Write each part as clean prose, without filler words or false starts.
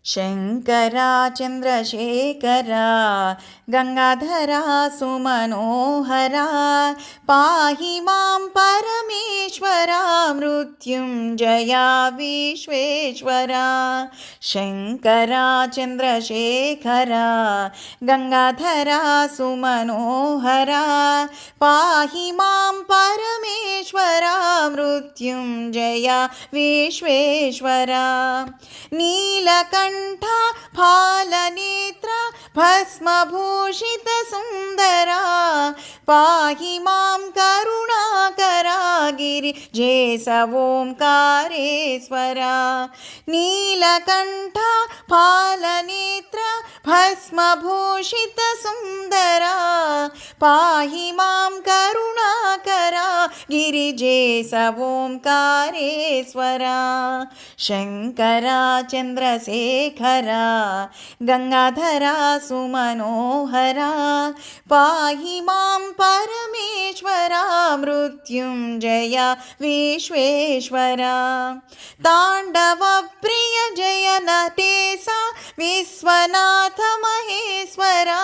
शङ्करा चन्द्रशेखरा गङ्गाधरा सुमनोहरा पाहि मां परमेश्वरा मृत्युञ्जया विश्वेश्वरा। शङ्करा चन्द्रशेखरा गङ्गाधरा सुमनोहरा पाहि मां परमेश्वरा मृत्युञ्जया विश्वेश्वरा। नीलकण्ठा फालनेत्रा भस्मभूषितसुन्दरा पाहि मां करुणाकरा गिरिजेशवोंकारेश्वरा। नीलकण्ठा फालनेत्रा भस्मभूषितसुन्दरा पाहि मां करुणाकरा गिरिजेशवोंकारेश्वरा। शङ्करा चन्द्रशेखरा गङ्गाधरा सुमनोहरा पाहि मां परमेश्वरा मृत्युञ्जया विश्वेश्वरा। ताण्डवप्रिय जय नटेशा विश्वनाथ महेश्वरा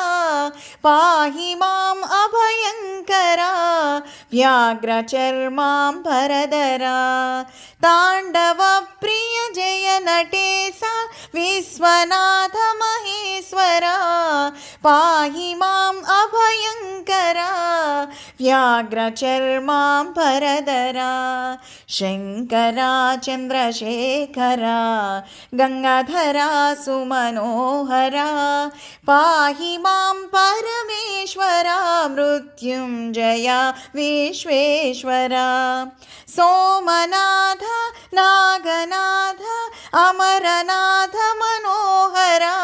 पाहि माम् अभयङ्करा व्याघ्रचर्माम्बरधरा। ताण्डवप्रिय जय नटेशा विश्वनाथ महेश्वरा पाहि माम् अभयङ्करा व्याघ्रचर्माम्बरधरा। शङ्करा चन्द्रशेखरा गङ्गाधरा सुमनोहरा पाहि मां परमेश्वरा मृत्युञ्जया विश्वेश्वरा। सोमनाथ नागनाथ अमरनाथ मनोहरा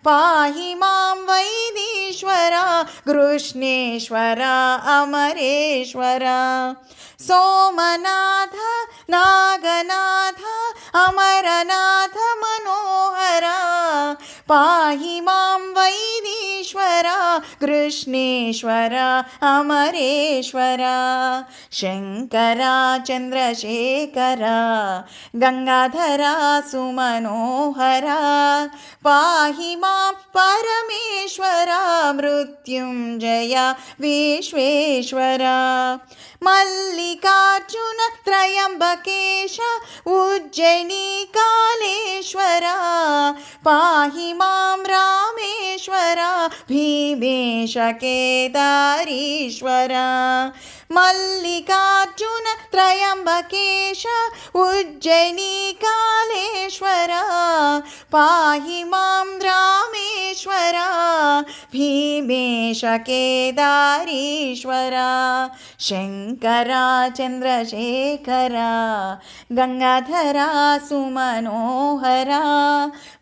पाहि मां वैदीश्वरा कृष्णेश्वरा अमरेश्वरा। सोमनाथ नागनाथ अमरनाथ मनोहरा पाहि मां वैदीश्वरा कृष्णेश्वरा अमरेश्वरा। शङ्करा चन्द्रशेखरा गङ्गाधरा सुमनोहरा पाहि मां परमेश्वरा मृत्युञ्जया विश्वेश्वरा। मल्लिकार्जुन त्रयम्बकेश उज्जयिनीकालेश्वरा पाहि मां रामेश्वरा भीमेश केदारीश्वरा। मल्लिकार्जुन त्रयम्बकेश उज्जयिनीकालेश्वरा पाहि मां रामेश्वरा भीमेश केदारीश्वरा। शङ्करा चन्द्रशेखरा गङ्गाधरा सुमनोहरा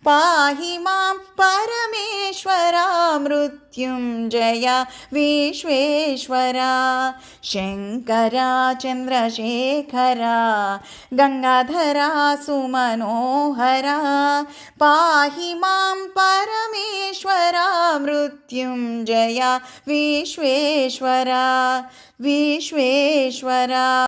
पाहि मां परमेश्वरा मृत्युञ्जया विश्वेश्वरा। शङ्करा चन्द्रशेखरा गङ्गाधरा सुमनोहरा पाहि मां परमेश्वरा मृत्युञ्जया विश्वेश्वरा विश्वेश्वरा।